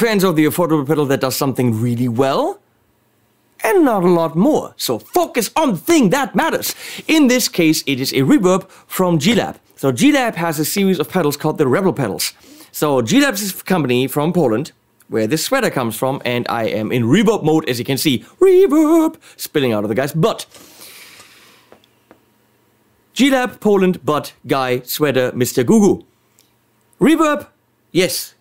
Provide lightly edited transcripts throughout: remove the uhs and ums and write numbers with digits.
fans of the affordable pedal that does something really well, and not a lot more. So focus on the thing that matters. In this case, it is a reverb from GLab. So GLab has a series of pedals called the Rebel pedals. So GLab is a company from Poland, where this sweater comes from, and I am in reverb mode, as you can see. Reverb spilling out of the guy's butt. GLab, Poland, butt, guy, sweater, Mr. Gugu. Reverb, yes.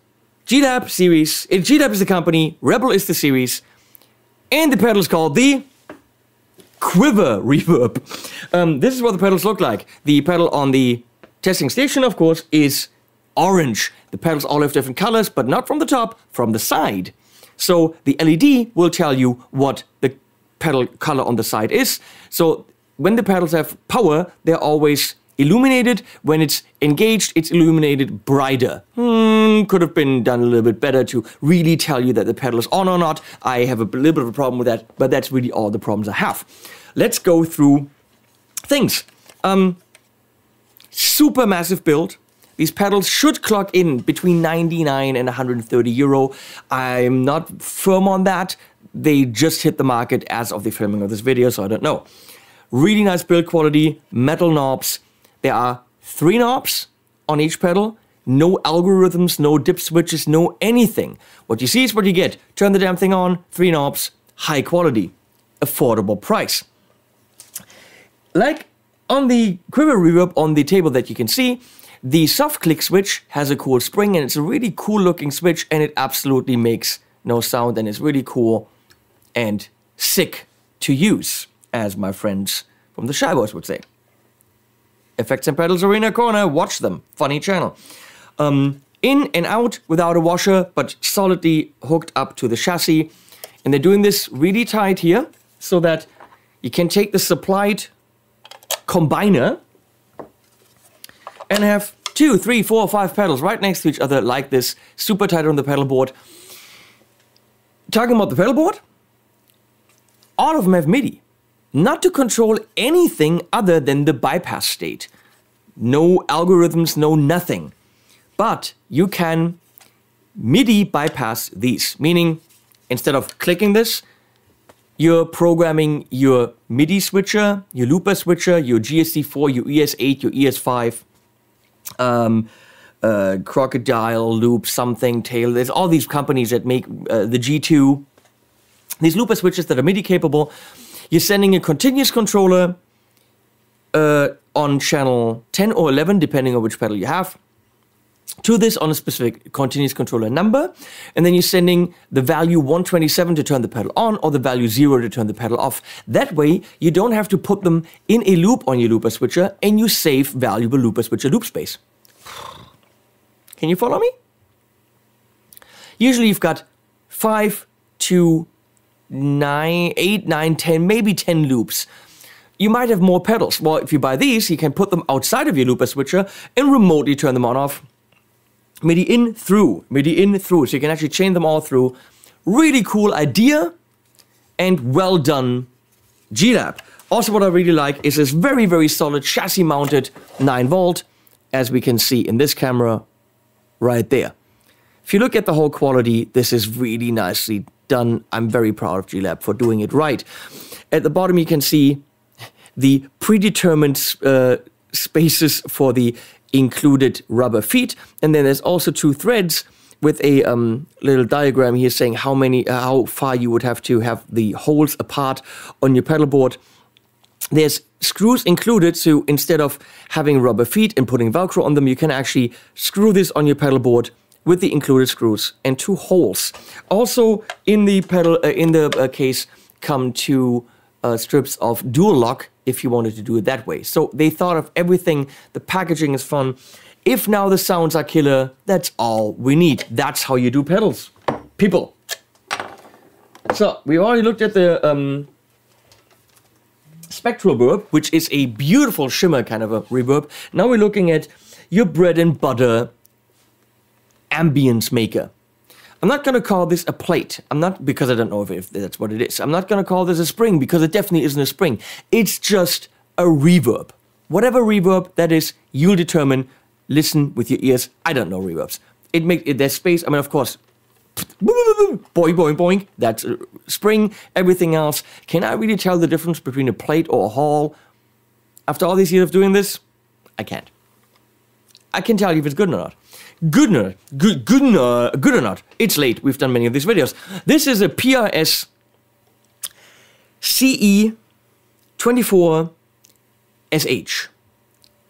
GLab series. GLab is the company, Rebel is the series, and the pedal is called the Quiver Reverb. This is what the pedals look like. The pedal on the testing station, of course, is orange. The pedals all have different colors, but not from the top, from the side. So the LED will tell you what the pedal color on the side is. So when the pedals have power, they're always illuminated. When it's engaged, it's illuminated brighter. Could have been done a little bit better to really tell you that the pedal is on or not. I have a little bit of a problem with that, but that's really all the problems I have. Let's go through things. Super massive build. These pedals should clock in between 99 and 130 euro. I'm not firm on that. They just hit the market as of the filming of this video, so I don't know. Really nice build quality, metal knobs. There are 3 knobs on each pedal. No algorithms, no dip switches, no anything. What you see is what you get. Turn the damn thing on, 3 knobs, high quality, affordable price. Like on the Quiver Reverb on the table that you can see, the soft click switch has a cool spring, and it's a really cool looking switch, and it absolutely makes no sound, and it's really cool and sick to use, as my friends from the Shy Boys would say. Effects and Pedals Arena Corner, watch them, funny channel. In and out without a washer, but solidly hooked up to the chassis. And they're doing this really tight here, so that you can take the supplied combiner and have 2, 3, 4, 5 pedals right next to each other like this, super tight on the pedal board. Talking about the pedal board, all of them have Midi. Not to control anything other than the bypass state. No algorithms, no nothing. But you can Midi bypass these, meaning instead of clicking this, you're programming your Midi switcher, your looper switcher, your GSD4, your ES8, your ES5, Crocodile, Loop, something, Tail. There's all these companies that make the G2. These looper switches that are Midi capable. You're sending a continuous controller on channel 10 or 11, depending on which pedal you have, to this on a specific continuous controller number, and then you're sending the value 127 to turn the pedal on, or the value 0 to turn the pedal off. That way, you don't have to put them in a loop on your looper switcher, and you save valuable looper switcher loop space. Can you follow me? Usually you've got 5 to 9, 8, 9, 10, maybe 10 loops. You might have more pedals. Well, if you buy these, you can put them outside of your looper switcher and remotely turn them on off. Midi in, through, Midi in, through. So you can actually chain them all through. Really cool idea and well done, GLab. Also, what I really like is this very, very solid chassis mounted 9 volt, as we can see in this camera right there. If you look at the whole quality, this is really nicely done. I'm very proud of GLab for doing it right. At the bottom, you can see the predetermined spaces for the included rubber feet, and then there's also 2 threads with a little diagram here saying how far you would have to have the holes apart on your pedal board. There's screws included, so instead of having rubber feet and putting Velcro on them, you can actually screw this on your pedal board with the included screws and 2 holes. Also in the pedal case come 2 strips of dual lock if you wanted to do it that way. So they thought of everything. The packaging is fun. If now the sounds are killer, that's all we need. That's how you do pedals, people. So we already looked at the spectral reverb, which is a beautiful shimmer kind of a reverb. Now we're looking at your bread and butter ambience maker. I'm not going to call this a plate. I'm not, because I don't know if that's what it is. I'm not going to call this a spring, because it definitely isn't a spring. It's just a reverb. Whatever reverb that is, you'll determine. Listen with your ears. I don't know reverbs. There's space. I mean, of course, boing, boing, boing. That's a spring. Everything else. Can I really tell the difference between a plate or a hall? After all these years of doing this, I can't. I can tell you if it's good or not. Good or not. It's late. We've done many of these videos. This is a PRS CE 24SH.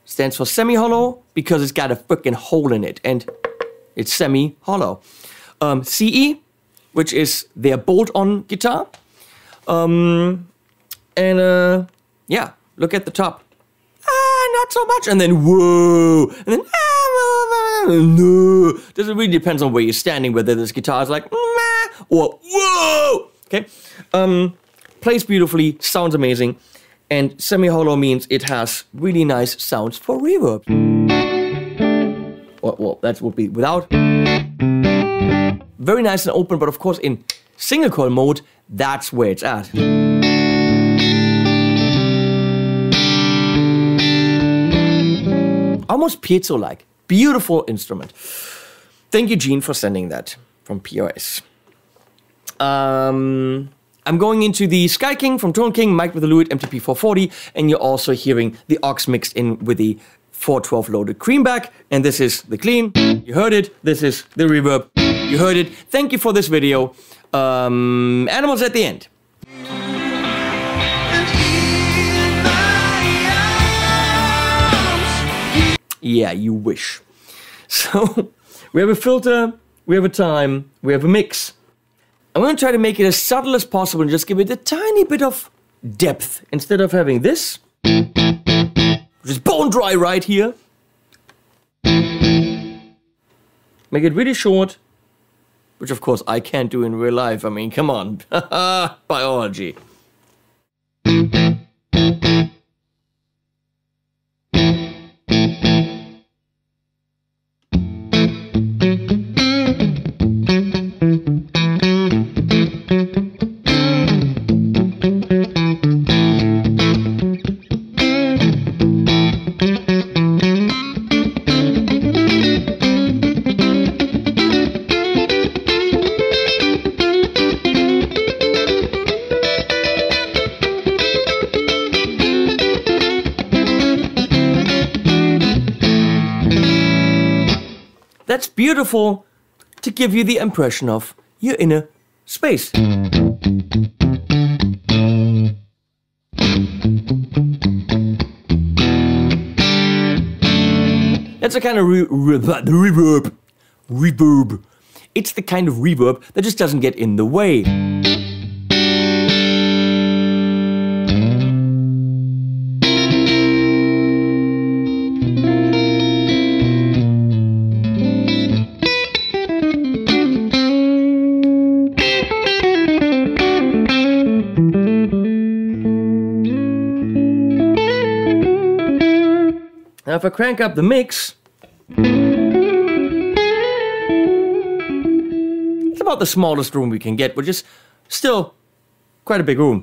Stands for semi-hollow because it's got a freaking hole in it and it's semi-hollow. CE, which is their bolt-on guitar. Yeah, look at the top. Not so much. And then whoa. And then no. This really depends on where you're standing, whether this guitar is like or whoa. Okay. Plays beautifully, sounds amazing. And semi-hollow means it has really nice sounds for reverb. Well, that would be without. Very nice and open, but of course in single coil mode, that's where it's at. Almost piezo-like. Beautiful instrument. Thank you, Gene, for sending that from PRS. I'm going into the Sky King from Tone King, mic with the Lewitt MTP 440, and you're also hearing the aux mixed in with the 412 loaded creamback, and this is the clean. You heard it. This is the reverb. You heard it. Thank you for this video. Animals at the end. Yeah, you wish. So, we have a filter, we have a time, we have a mix. I'm going to try to make it as subtle as possible and just give it a tiny bit of depth. Instead of having this, which is bone dry right here. Make it really short, which of course I can't do in real life. I mean, come on. Biology. That's beautiful to give you the impression of you're in a space. That's a kind of reverb. It's the kind of reverb that just doesn't get in the way. Now if I crank up the mix, it's about the smallest room we can get, which is still quite a big room.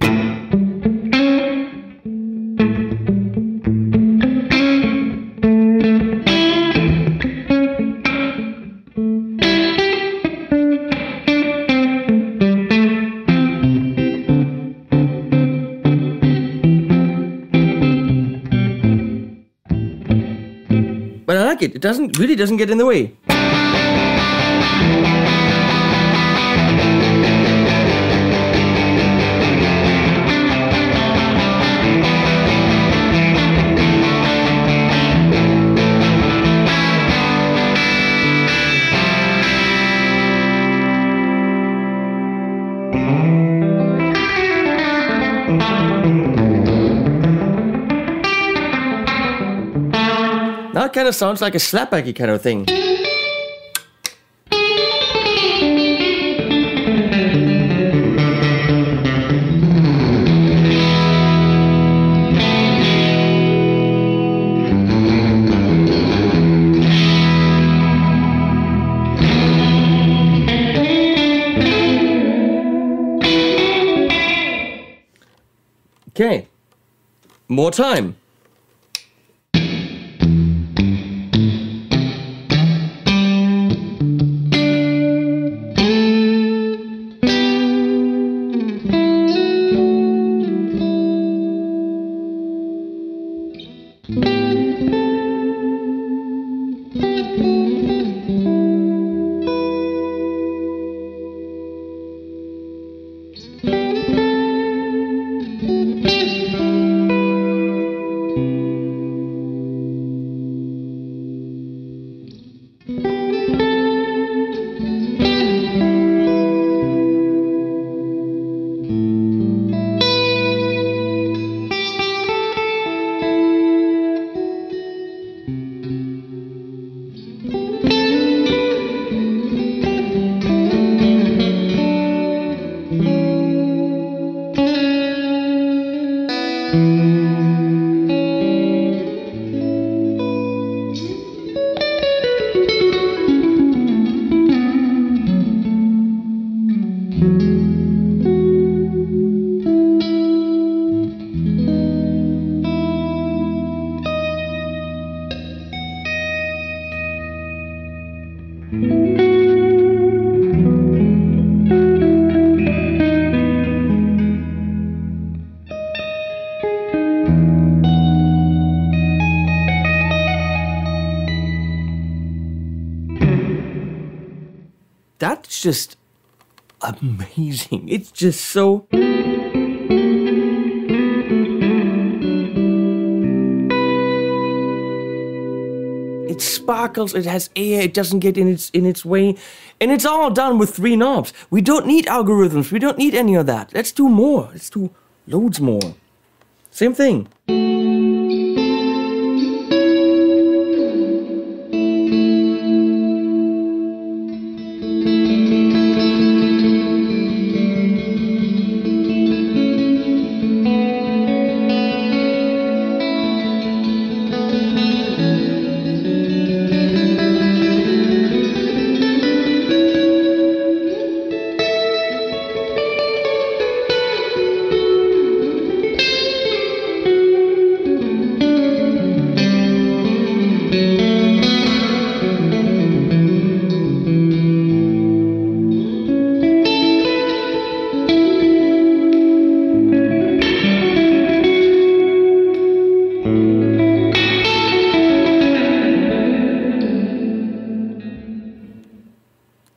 But I like it. It really doesn't get in the way. Now it kind of sounds like a slapbacky kind of thing. Okay, more time. it's just amazing. It's just so... It sparkles, it has air, it doesn't get in its way, and it's all done with 3 knobs. We don't need algorithms, we don't need any of that. Let's do more, let's do loads more. Same thing.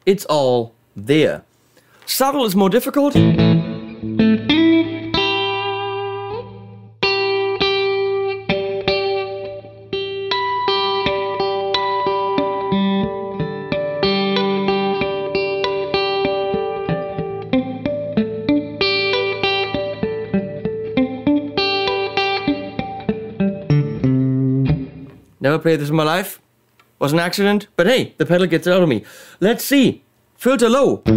It's all there. Subtle is more difficult. Never played this in my life. Was an accident, but hey, the pedal gets it out of me. Let's see. Filter low. A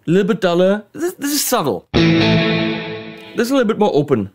little bit duller. This is subtle. This is a little bit more open.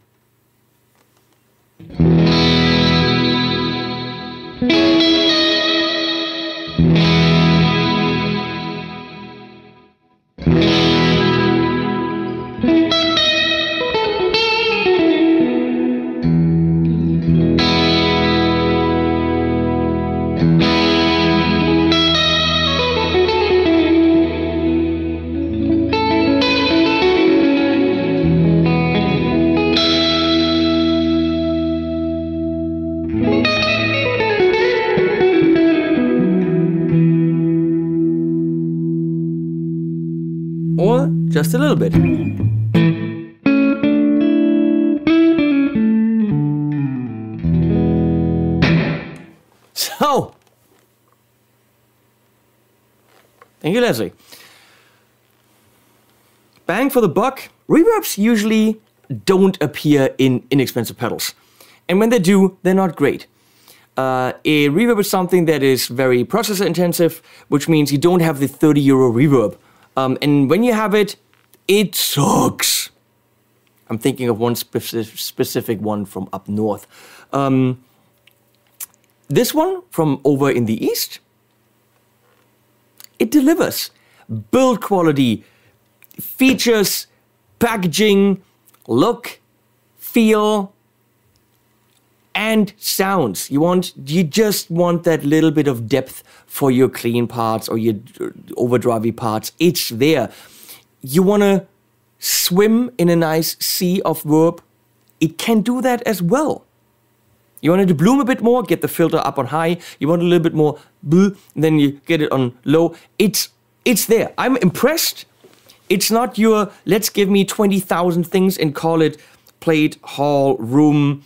Or just a little bit. So, thank you, Leslie. Bang for the buck. Reverbs usually don't appear in inexpensive pedals. And when they do, they're not great. A reverb is something that is very processor intensive, which means you don't have the €30 reverb. And when you have it, it sucks. I'm thinking of one specific one from up north. This one from over in the east, it delivers. Build quality, features, packaging, look, feel, and sounds. You just want that little bit of depth for your clean parts or your overdrivey parts. It's there. You want to swim in a nice sea of verb. It can do that as well. You want it to bloom a bit more, get the filter up on high. You want a little bit more, then you get it on low. It's there. I'm impressed. It's not your, let's give me 20,000 things and call it plate, hall, room,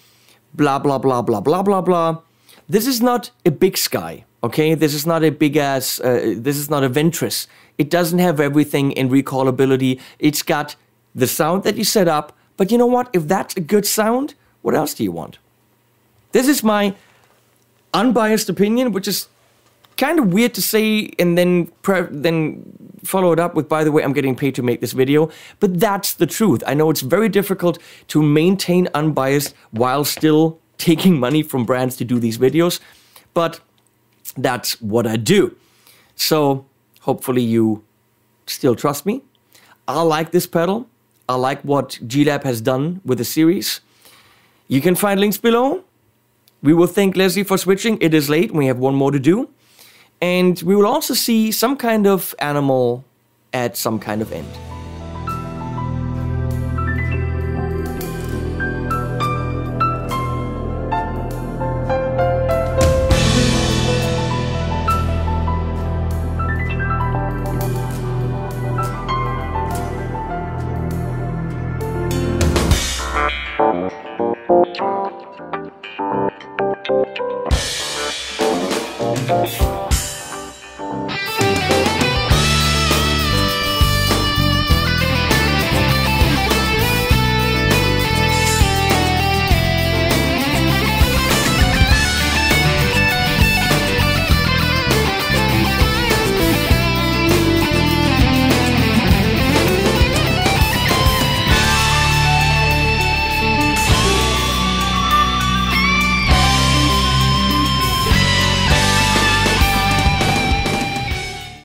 blah, blah, blah, blah, blah, blah, blah. This is not a big sky, okay? This is not a big ass, this is not a Ventress. It doesn't have everything in recallability. It's got the sound that you set up, but you know what? If that's a good sound, what else do you want? This is my unbiased opinion, which is kind of weird to say and then follow it up with, by the way, I'm getting paid to make this video. But that's the truth. I know it's very difficult to maintain unbiased while still taking money from brands to do these videos. But that's what I do. So hopefully you still trust me. I like this pedal. I like what GLab has done with the series. You can find links below. We will thank Leslie for switching. It is late. We have one more to do. And we will also see some kind of animal at some kind of end.